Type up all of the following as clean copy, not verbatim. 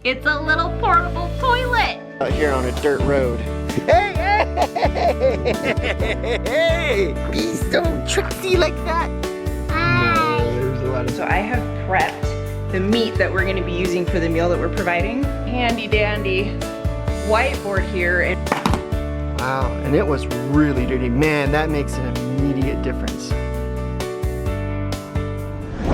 It's a little portable toilet. Out here on a dirt road. Hey, hey, hey! Be so tricksy like that. No, there's a lot of. So I have prepped the meat that we're gonna be using for the meal that we're providing. Handy dandy whiteboard here. Wow, and it was really dirty. Man, that makes an immediate difference.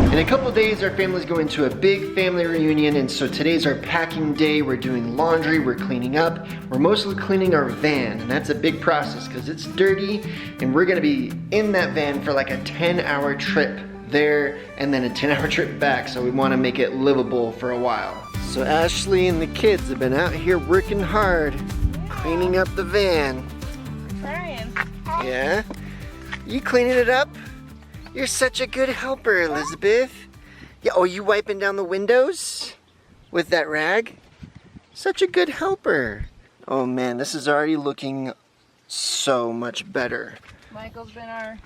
In a couple days, our family's going to a big family reunion, and so today's our packing day. We're doing laundry, we're cleaning up. We're mostly cleaning our van, and that's a big process because it's dirty, and we're gonna be in that van for like a 10-hour trip there, and then a 10-hour trip back, so we wanna make it livable for a while. So Ashley and the kids have been out here working hard, cleaning up the van. Brian. Yeah? You cleaning it up? You're such a good helper, Elisabeth. Yeah, oh, you wiping down the windows with that rag? Such a good helper. Oh man, this is already looking so much better. Michael's been our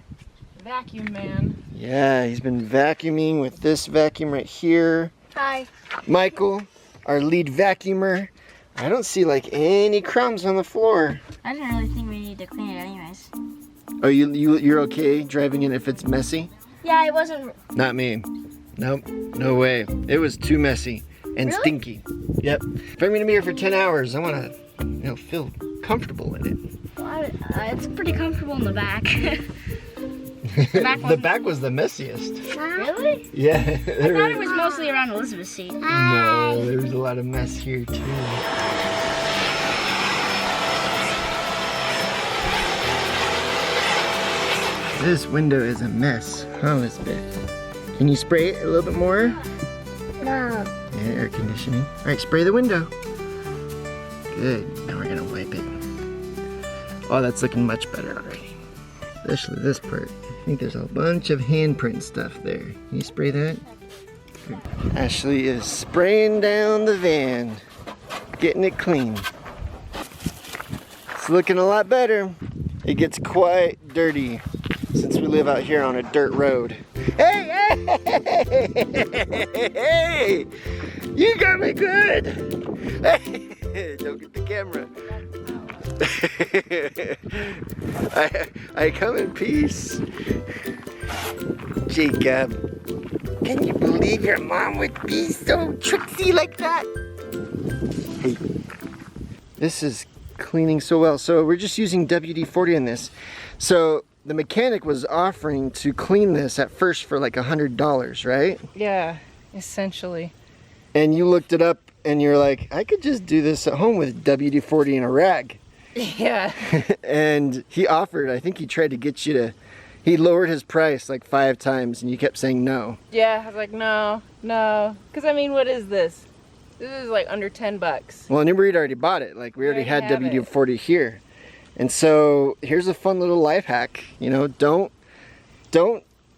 vacuum man. Yeah, he's been vacuuming with this vacuum right here. Hi. Michael, our lead vacuumer. I don't see like any crumbs on the floor. I didn't really think we needed to clean it anyways. Oh, you're okay driving in if it's messy? Yeah, it wasn't. Not me. Nope, no way. It was too messy and Really? stinky. Yep. If I'm gonna be here for 10 hours, I wanna, feel comfortable in it. Well, it's pretty comfortable in the back. The back was the messiest. Really? Yeah. I thought it was mostly around Elisabeth's seat. No, there was a lot of mess here too. This window is a mess, huh, Elisabeth? Can you spray it a little bit more? No. Yeah, air conditioning. All right, spray the window. Good. Now we're gonna wipe it. Oh, that's looking much better already. Especially this part. I think there's a bunch of handprint stuff there. Can you spray that? Good. Ashley is spraying down the van, getting it clean. It's looking a lot better. It gets quite dirty since we live out here on a dirt road. Hey, hey, hey! You got me good! Hey, don't get the camera. I come in peace. Jacob, can you believe your mom would be so tricksy like that? Hey, this is cleaning so well. So we're just using WD-40 in this. So the mechanic was offering to clean this at first for like $100, right? Yeah, essentially. And you looked it up and you're like, I could just do this at home with WD-40 and a rag. Yeah. And he offered, I think he tried to get you to, he lowered his price like 5 times and you kept saying no. Yeah, I was like, no. Because I mean, what is this? This is like under 10 bucks. Well, and we'd already bought it. Like we already had have it. WD-40 here. And so here's a fun little life hack. Don't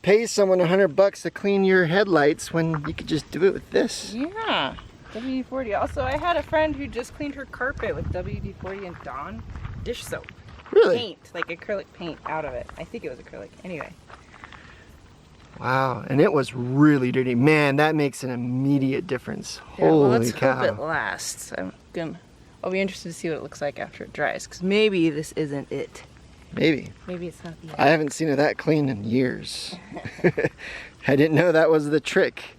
pay someone $100 to clean your headlights when you could just do it with this. Yeah, WD-40. Also, I had a friend who just cleaned her carpet with WD-40 and Dawn dish soap. Really? Paint, like acrylic paint out of it. I think it was acrylic. Anyway. Wow, and it was really dirty. Man, that makes an immediate difference. Yeah, well, Holy let's cow. hope it lasts. I'll be interested to see what it looks like after it dries, because maybe this isn't it. Maybe. Maybe it's not the end. I haven't seen it that clean in years. I didn't know that was the trick.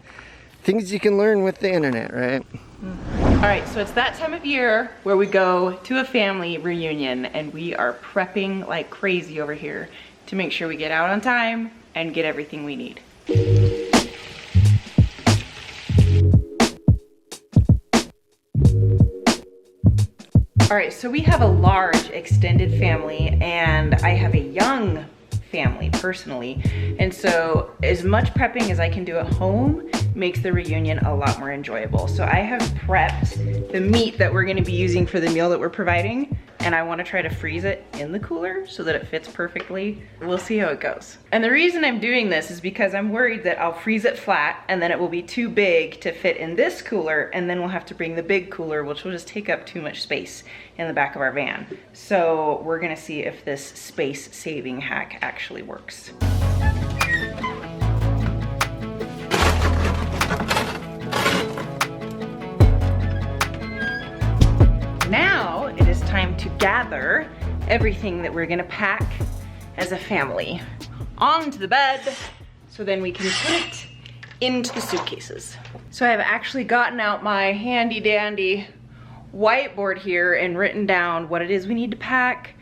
Things you can learn with the internet, right? All right, so it's that time of year where we go to a family reunion, and we are prepping like crazy over here to make sure we get out on time and get everything we need. All right, so we have a large extended family, and I have a young family personally. And so as much prepping as I can do at home makes the reunion a lot more enjoyable. So I have prepped the meat that we're gonna be using for the meal that we're providing, and I wanna try to freeze it in the cooler so that it fits perfectly. We'll see how it goes. And the reason I'm doing this is because I'm worried that I'll freeze it flat and then it will be too big to fit in this cooler, and then we'll have to bring the big cooler, which will just take up too much space in the back of our van. So we're gonna see if this space-saving hack actually works. time to gather everything that we're gonna pack as a family onto the bed so then we can put it into the suitcases. So I've actually gotten out my handy dandy whiteboard here and written down what it is we need to pack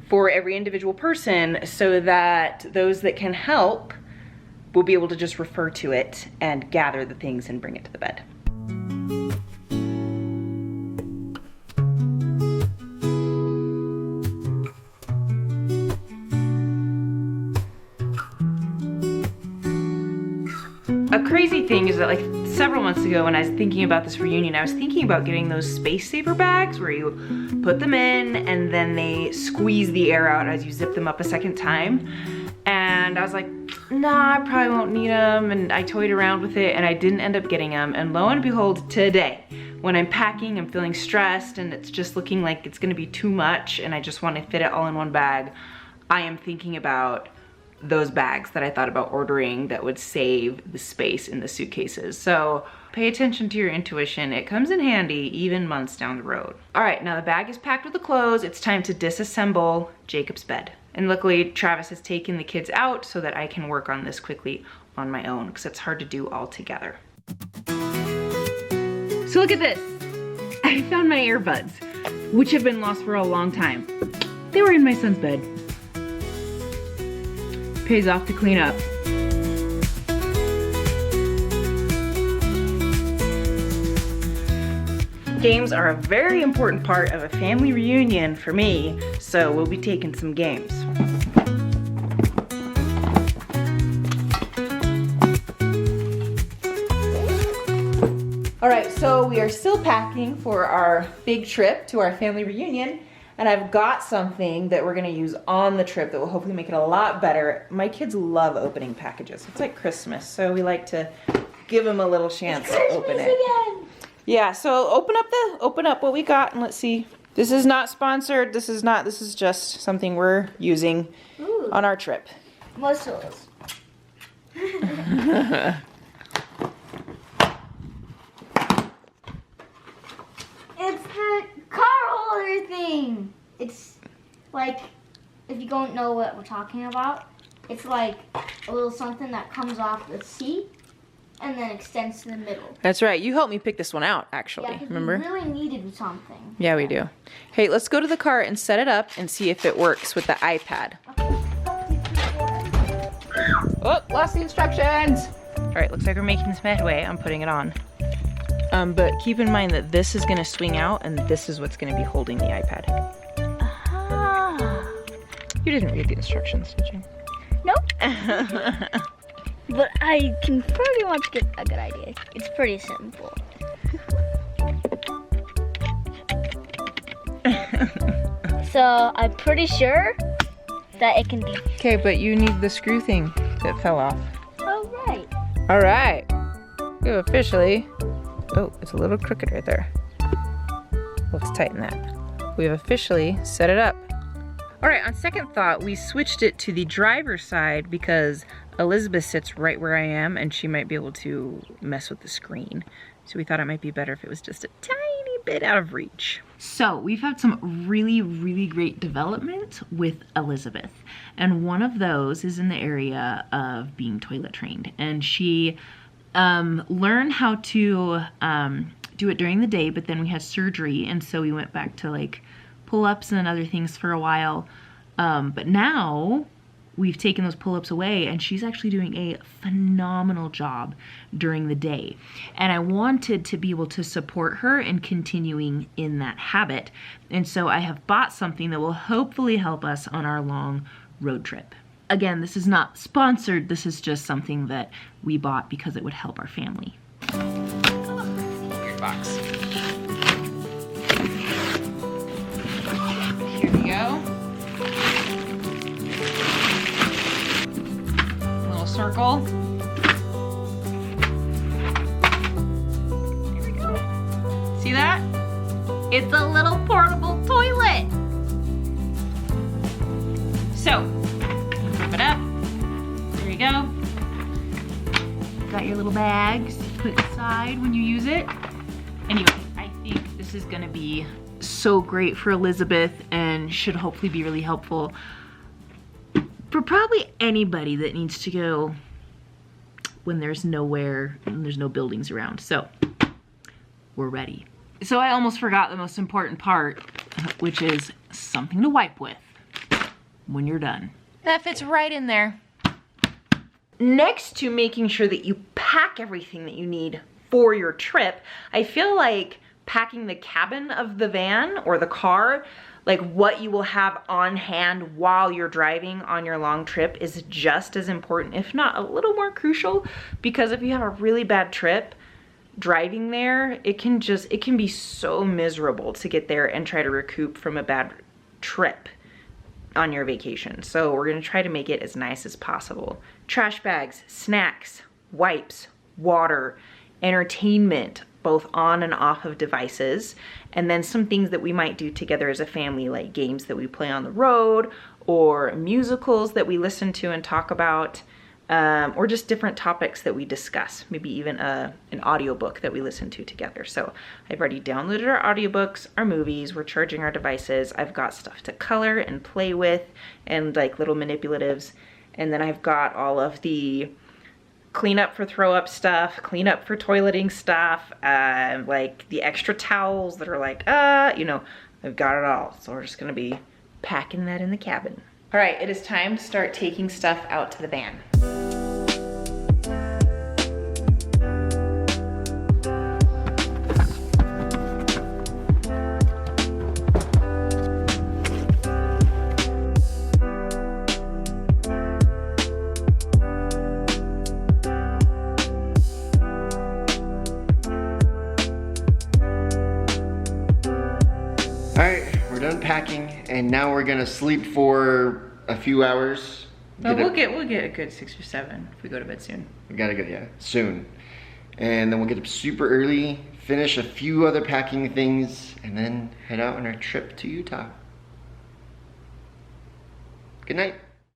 for every individual person so that those that can help will be able to just refer to it and gather the things and bring it to the bed. A crazy thing is that like several months ago when I was thinking about this reunion, I was thinking about getting those space saver bags where you put them in and then they squeeze the air out as you zip them up a second time. And I was like, nah, I probably won't need them. And I toyed around with it and I didn't end up getting them. And lo and behold, today, when I'm packing, I'm feeling stressed and it's just looking like it's gonna be too much and I just wanna fit it all in one bag, I am thinking about those bags that I thought about ordering that would save the space in the suitcases. So pay attention to your intuition. It comes in handy even months down the road. All right, now the bag is packed with the clothes. It's time to disassemble Jacob's bed. And luckily Travis has taken the kids out so that I can work on this quickly on my own because it's hard to do all together. So look at this. I found my earbuds, which have been lost for a long time. They were in my son's bed. Pays off to clean up. Games are a very important part of a family reunion for me, so we'll be taking some games. All right, so we are still packing for our big trip to our family reunion. And I've got something that we're gonna use on the trip that will hopefully make it a lot better. My kids love opening packages. It's like Christmas, so we like to give them a little chance to open it. Again. Yeah, so open up what we got and let's see. This is not sponsored, this is just something we're using on our trip. Most of those. It's the car holder thing. It's like, if you don't know what we're talking about, it's like a little something that comes off the seat and then extends to the middle. That's right. You helped me pick this one out, actually. Yeah, remember? We really needed something. Yeah, we do. Hey, let's go to the car and set it up and see if it works with the iPad. Oh, lost the instructions. All right, looks like we're making some headway. I'm putting it on. But keep in mind that this is gonna swing out and this is what's gonna be holding the iPad. You didn't read the instructions, did you? Nope. But I can pretty much get a good idea. It's pretty simple. So I'm pretty sure that it can be. Okay, but you need the screw thing that fell off. Oh, right. All right, you officially, oh, it's a little crooked right there. Let's tighten that. We've officially set it up. All right, on second thought, we switched it to the driver's side because Elisabeth sits right where I am and she might be able to mess with the screen. So we thought it might be better if it was just a tiny bit out of reach. So we've had some really, really great development with Elisabeth. And one of those is in the area of being toilet trained. And she learned how to do it during the day, but then we had surgery. And so we went back to like pull-ups and other things for a while. But now we've taken those pull-ups away and she's actually doing a phenomenal job during the day. And I wanted to be able to support her in continuing in that habit. And so I have bought something that will hopefully help us on our long road trip. Again, this is not sponsored. This is just something that we bought because it would help our family. Weird box. Here we go. Circle. There we go. See that? It's a little portable toilet. So, flip it up. There you go. Got your little bags to put aside when you use it. Anyway, I think this is gonna be so great for Elisabeth and should hopefully be really helpful for probably anybody that needs to go when there's nowhere and there's no buildings around. So we're ready. So I almost forgot the most important part, which is something to wipe with when you're done. That fits right in there. Next to making sure that you pack everything that you need for your trip, I feel like packing the cabin of the van or the car, like what you will have on hand while you're driving on your long trip, is just as important, if not a little more crucial, because if you have a really bad trip, driving there, it can be so miserable to get there and try to recoup from a bad trip on your vacation. So we're gonna try to make it as nice as possible. Trash bags, snacks, wipes, water, entertainment, both on and off of devices, and then some things that we might do together as a family, like games that we play on the road, or musicals that we listen to and talk about, or just different topics that we discuss, maybe even an audiobook that we listen to together. So I've already downloaded our audiobooks, our movies, we're charging our devices, I've got stuff to color and play with, and like little manipulatives, and then I've got all of the clean up for throw up stuff, clean up for toileting stuff, like the extra towels that are like, you know, I've got it all. So we're just gonna be packing that in the cabin. All right, it is time to start taking stuff out to the van. Packing, and now we're gonna sleep for a few hours. But we'll get a good 6 or 7 if we go to bed soon. We gotta go, yeah, soon. And then we'll get up super early, finish a few other packing things, and then head out on our trip to Utah. Good night.